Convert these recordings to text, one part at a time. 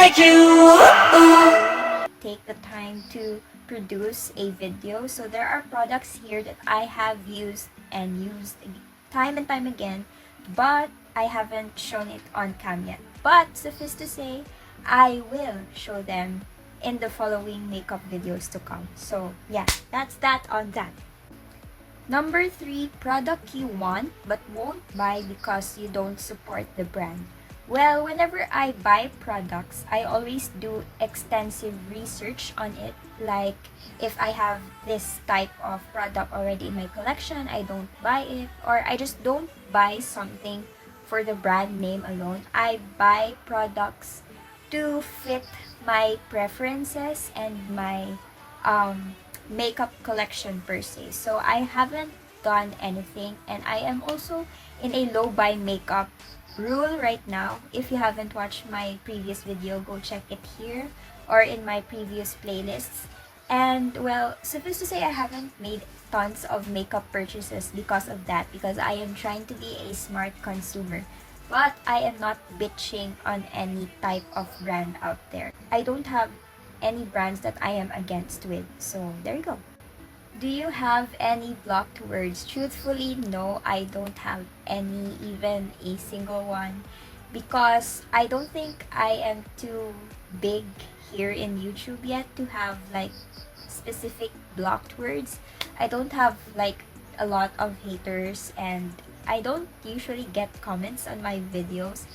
like you. Take the time to produce a video. So there are products here that I have used and used time and time again, but I haven't shown it on cam yet. But suffice to say, I will show them in the following makeup videos to come. So yeah, that's that on that. Number 3, product you want but won't buy because you don't support the brand. Well, whenever I buy products, I always do extensive research on it. Like, if I have this type of product already in my collection, I don't buy it. Or I just don't buy something for the brand name alone. I buy products to fit my preferences and my makeup collection per se. So I haven't done anything, and I am also in a low buy makeup rule right now. If you haven't watched my previous video, go check it here or in my previous playlists. And well, suffice to say, I haven't made tons of makeup purchases because of that, because I am trying to be a smart consumer. But I am not bitching on any type of brand out there. I don't have any brands that I am against with. So there you go. Do you have any blocked words? Truthfully, no, I don't have any, even a single one, because I don't think I am too big here in YouTube yet to have like specific blocked words. I don't have like a lot of haters, and I don't usually get comments on my videos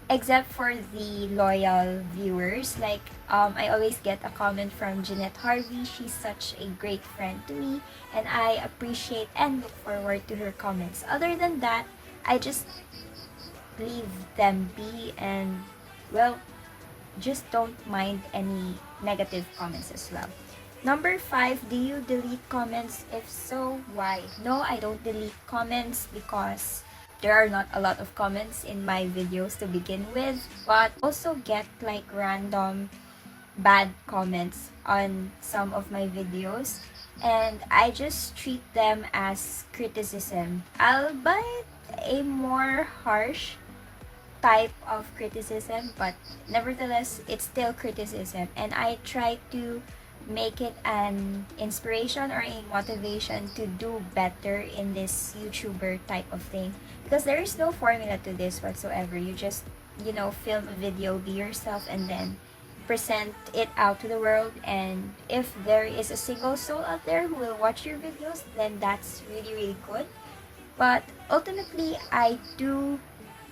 except for the loyal viewers. Like I always get a comment from Jeanette Harvey. She's such a great friend to me, and I appreciate and look forward to her comments. Other than that, I just leave them be, and well, just don't mind any negative comments as well. Number 5, do you delete comments? If so, why? No, I don't delete comments because there are not a lot of comments in my videos to begin with, but also get like random bad comments on some of my videos, and I just treat them as criticism, albeit a more harsh type of criticism, but nevertheless it's still criticism, and I try to make it an inspiration or a motivation to do better in this YouTuber type of thing, because there is no formula to this whatsoever. You just, film a video, be yourself, and then present it out to the world. And if there is a single soul out there who will watch your videos, then that's really, really good. But ultimately, I do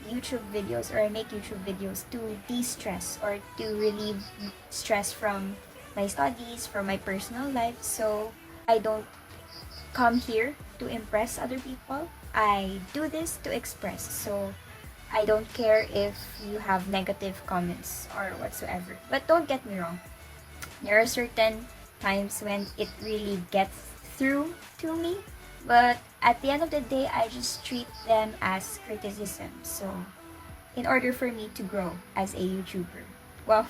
YouTube videos, or I make YouTube videos to de-stress or to relieve stress from my studies, from my personal life. So I don't come here to impress other people. I do this to express. So I don't care if you have negative comments or whatsoever. But don't get me wrong, there are certain times when it really gets through to me, but at the end of the day, I just treat them as criticism. So in order for me to grow as a YouTuber. Well,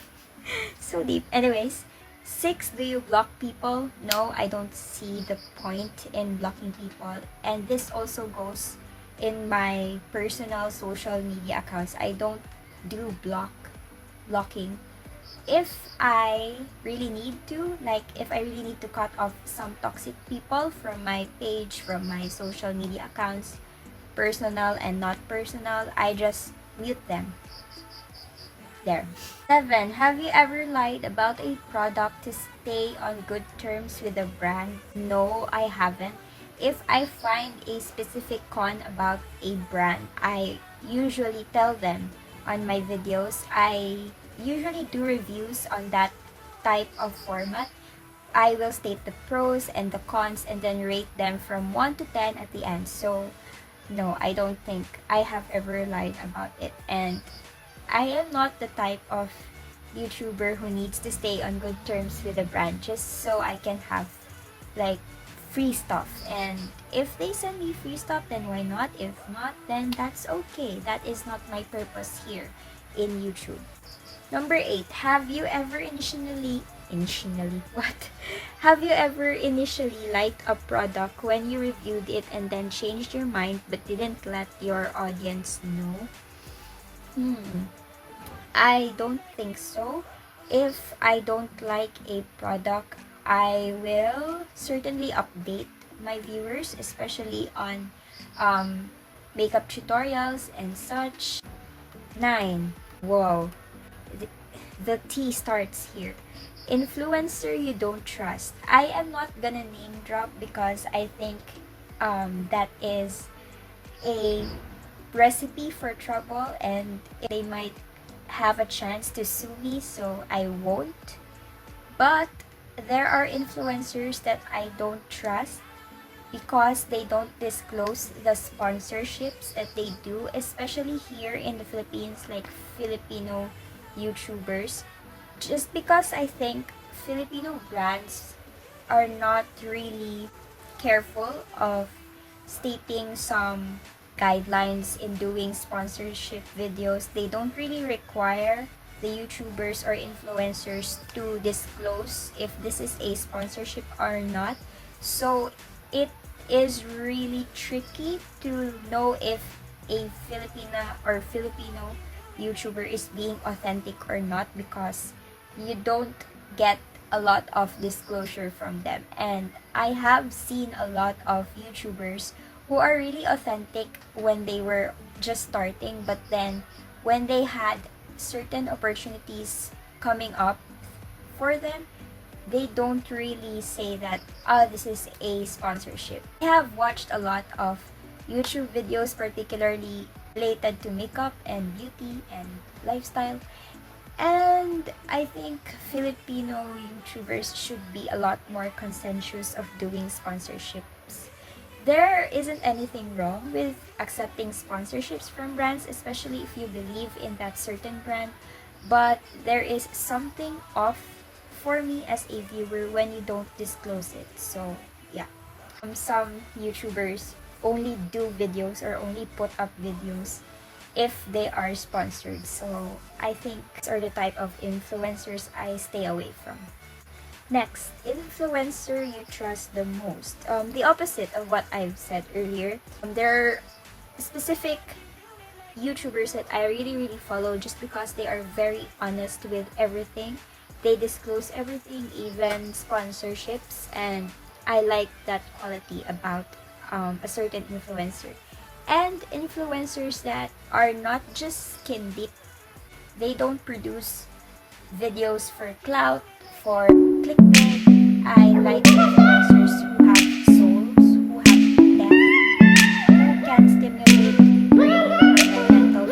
so deep. Anyways, 6, do you block people? No, I don't see the point in blocking people. And this also goes in my personal social media accounts. I don't do blocking. If I really need to, like if I really need to cut off some toxic people from my page, from my social media accounts, personal and not personal, I just mute them. There. 7, have you ever lied about a product to stay on good terms with a brand? No, I haven't. If I find a specific con about a brand, I usually tell them on my videos. I usually do reviews on that type of format. I will state the pros and the cons and then rate them from 1 to 10 at the end. So no, I don't think I have ever lied about it. And I am not the type of YouTuber who needs to stay on good terms with a brand just so I can have like free stuff. And if they send me free stuff, then why not? If not, then that's okay. That is not my purpose here in YouTube. Number 8, have you ever initially what? Have you ever initially liked a product when you reviewed it and then changed your mind but didn't let your audience know? I don't think so. If I don't like a product, I will certainly update my viewers, especially on makeup tutorials and such. 9. Whoa. The, the T starts here. Influencer you don't trust. I am not gonna name drop because I think that is a recipe for trouble and they might have a chance to sue me, so I won't. But there are influencers that I don't trust because they don't disclose the sponsorships that they do, especially here in the Philippines, like Filipino YouTubers. Just because I think Filipino brands are not really careful of stating some guidelines in doing sponsorship videos. They don't really require the YouTubers or influencers to disclose if this is a sponsorship or not. So it is really tricky to know if a Filipina or Filipino YouTuber is being authentic or not because you don't get a lot of disclosure from them. And I have seen a lot of YouTubers who are really authentic when they were just starting, but then when they had certain opportunities coming up for them, they don't really say that, oh, this is a sponsorship. I have watched a lot of YouTube videos, particularly related to makeup and beauty and lifestyle. And I think Filipino YouTubers should be a lot more conscientious of doing sponsorships. There isn't anything wrong with accepting sponsorships from brands, especially if you believe in that certain brand. But there is something off for me as a viewer when you don't disclose it. So yeah, some YouTubers only do videos or only put up videos if they are sponsored. So I think these are the type of influencers I stay away from. Next, influencer you trust the most. The opposite of what I've said earlier. There are specific YouTubers that I really follow just because they are very honest with everything. They disclose everything, even sponsorships, and I like that quality about a certain influencer. And influencers that are not just skin deep. They don't produce videos for clout, for clickbait. I like influencers who have souls, who have depth, who can stimulate brain or mental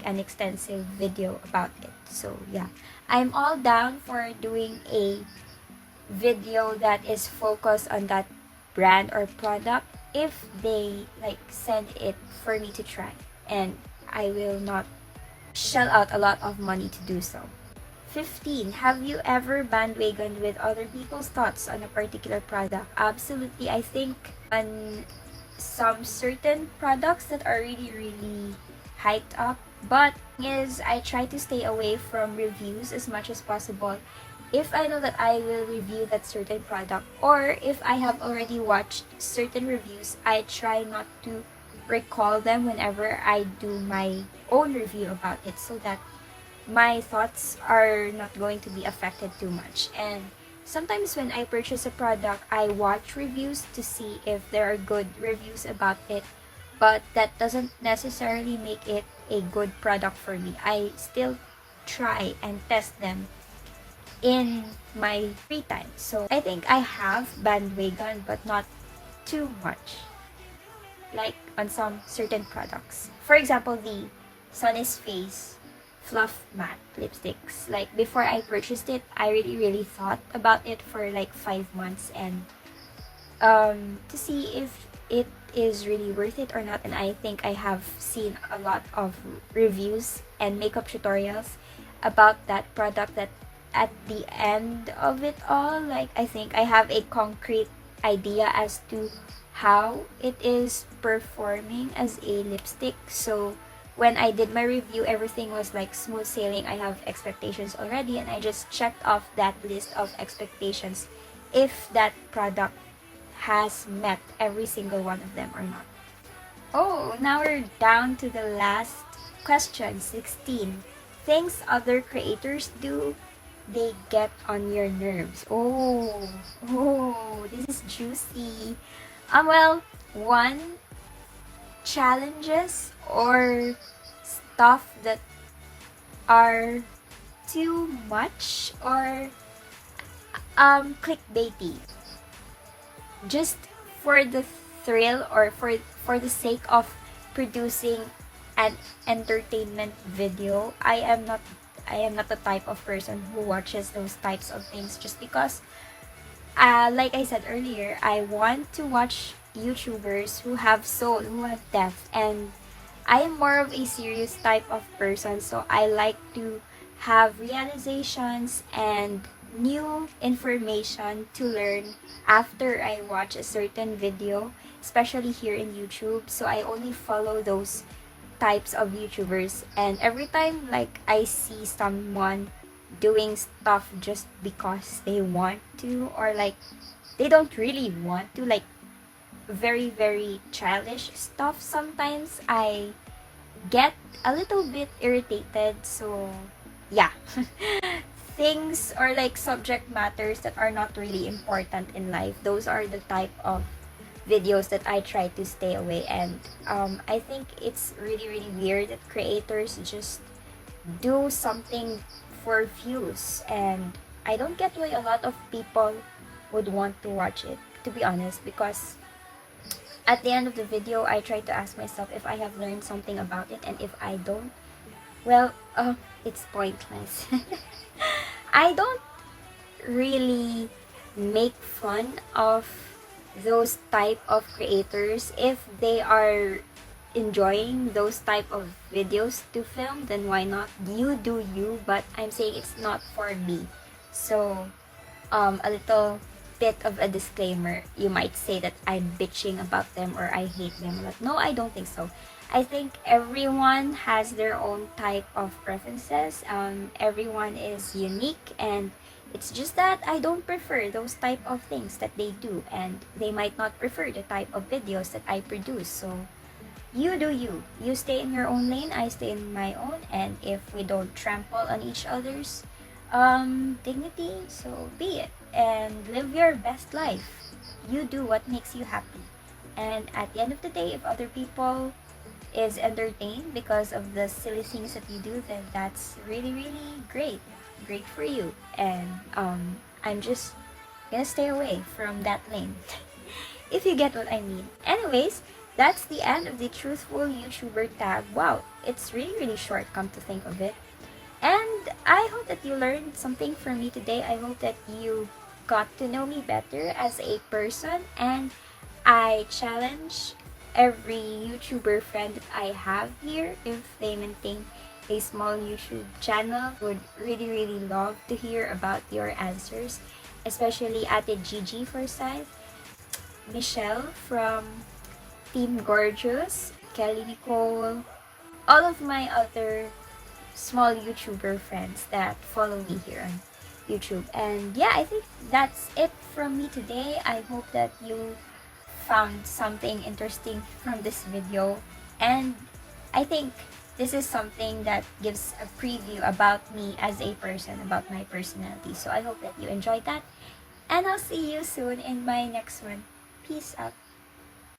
an extensive video about it. So yeah, I'm all down for doing a video that is focused on that brand or product if they like send it for me to try, and I will not shell out a lot of money to do so. 15. Have you ever bandwagoned with other people's thoughts on a particular product? Absolutely. I think on some certain products that are really hyped up, but is I try to stay away from reviews as much as possible. If I know that I will review that certain product, or if I have already watched certain reviews, I try not to recall them whenever I do my own review about it, so that my thoughts are not going to be affected too much. And sometimes when I purchase a product, I watch reviews to see if there are good reviews about it, but that doesn't necessarily make it a good product for me. I still try and test them in my free time. So I think I have bandwagon, but not too much, like on some certain products. For example, the Sunny's Face Fluff Matte lipsticks. Like before I purchased it, I really thought about it for like 5 months, and to see if it is really worth it or not. And I think I have seen a lot of reviews and makeup tutorials about that product, that at the end of it all, like I think I have a concrete idea as to how it is performing as a lipstick. So when I did my review, everything was like smooth sailing. I have expectations already, and I just checked off that list of expectations if that product has met every single one of them or not. Oh, now we're down to the last question, 16. Things other creators do, they get on your nerves. Oh, this is juicy. Well, one, challenges or stuff that are too much or clickbaity, just for the thrill or for the sake of producing an entertainment video. I am not the type of person who watches those types of things just because like I said earlier, I want to watch YouTubers who have soul, who have depth, and I am more of a serious type of person, so I like to have realizations and new information to learn after I watch a certain video, especially here in YouTube. So I only follow those types of YouTubers, and every time like I see someone doing stuff just because they want to, or like they don't really want to, like very childish stuff, sometimes I get a little bit irritated. So yeah, things or like subject matters that are not really important in life, those are the type of videos that I try to stay away. And I think it's really weird that creators just do something for views, and I don't get why a lot of people would want to watch it, to be honest, because at the end of the video I try to ask myself if I have learned something about it, and if I don't, well, it's pointless. I don't really make fun of those type of creators. If they are enjoying those type of videos to film, then why not? You do you, but I'm saying it's not for me. So a little bit of a disclaimer, you might say that I'm bitching about them or I hate them, but no, I don't think so. I think everyone has their own type of preferences. Everyone is unique, and it's just that I don't prefer those type of things that they do, and they might not prefer the type of videos that I produce. So you do you. You stay in your own lane, I stay in my own, and if we don't trample on each other's dignity, so be it. And live your best life. You do what makes you happy. And at the end of the day, if other people is entertained because of the silly things that you do, then that's really great for you. And I'm just gonna stay away from that lane. If you get what I mean. Anyways, that's the end of the Truthful YouTuber tag. Wow, it's really short, come to think of it. And I hope that you learned something from me today. I hope that you got to know me better as a person, and I challenge every YouTuber friend that I have here, if they maintain a small YouTube channel, would really love to hear about your answers, especially Ate Gigi Forsyth, Michelle from Team Gorgeous, Kelly Nicole, all of my other small YouTuber friends that follow me here on YouTube. And yeah, I think that's it from me today. I hope that you found something interesting from this video, and I think this is something that gives a preview about me as a person, about my personality. So I hope that you enjoyed that, and I'll see you soon in my next one. Peace out.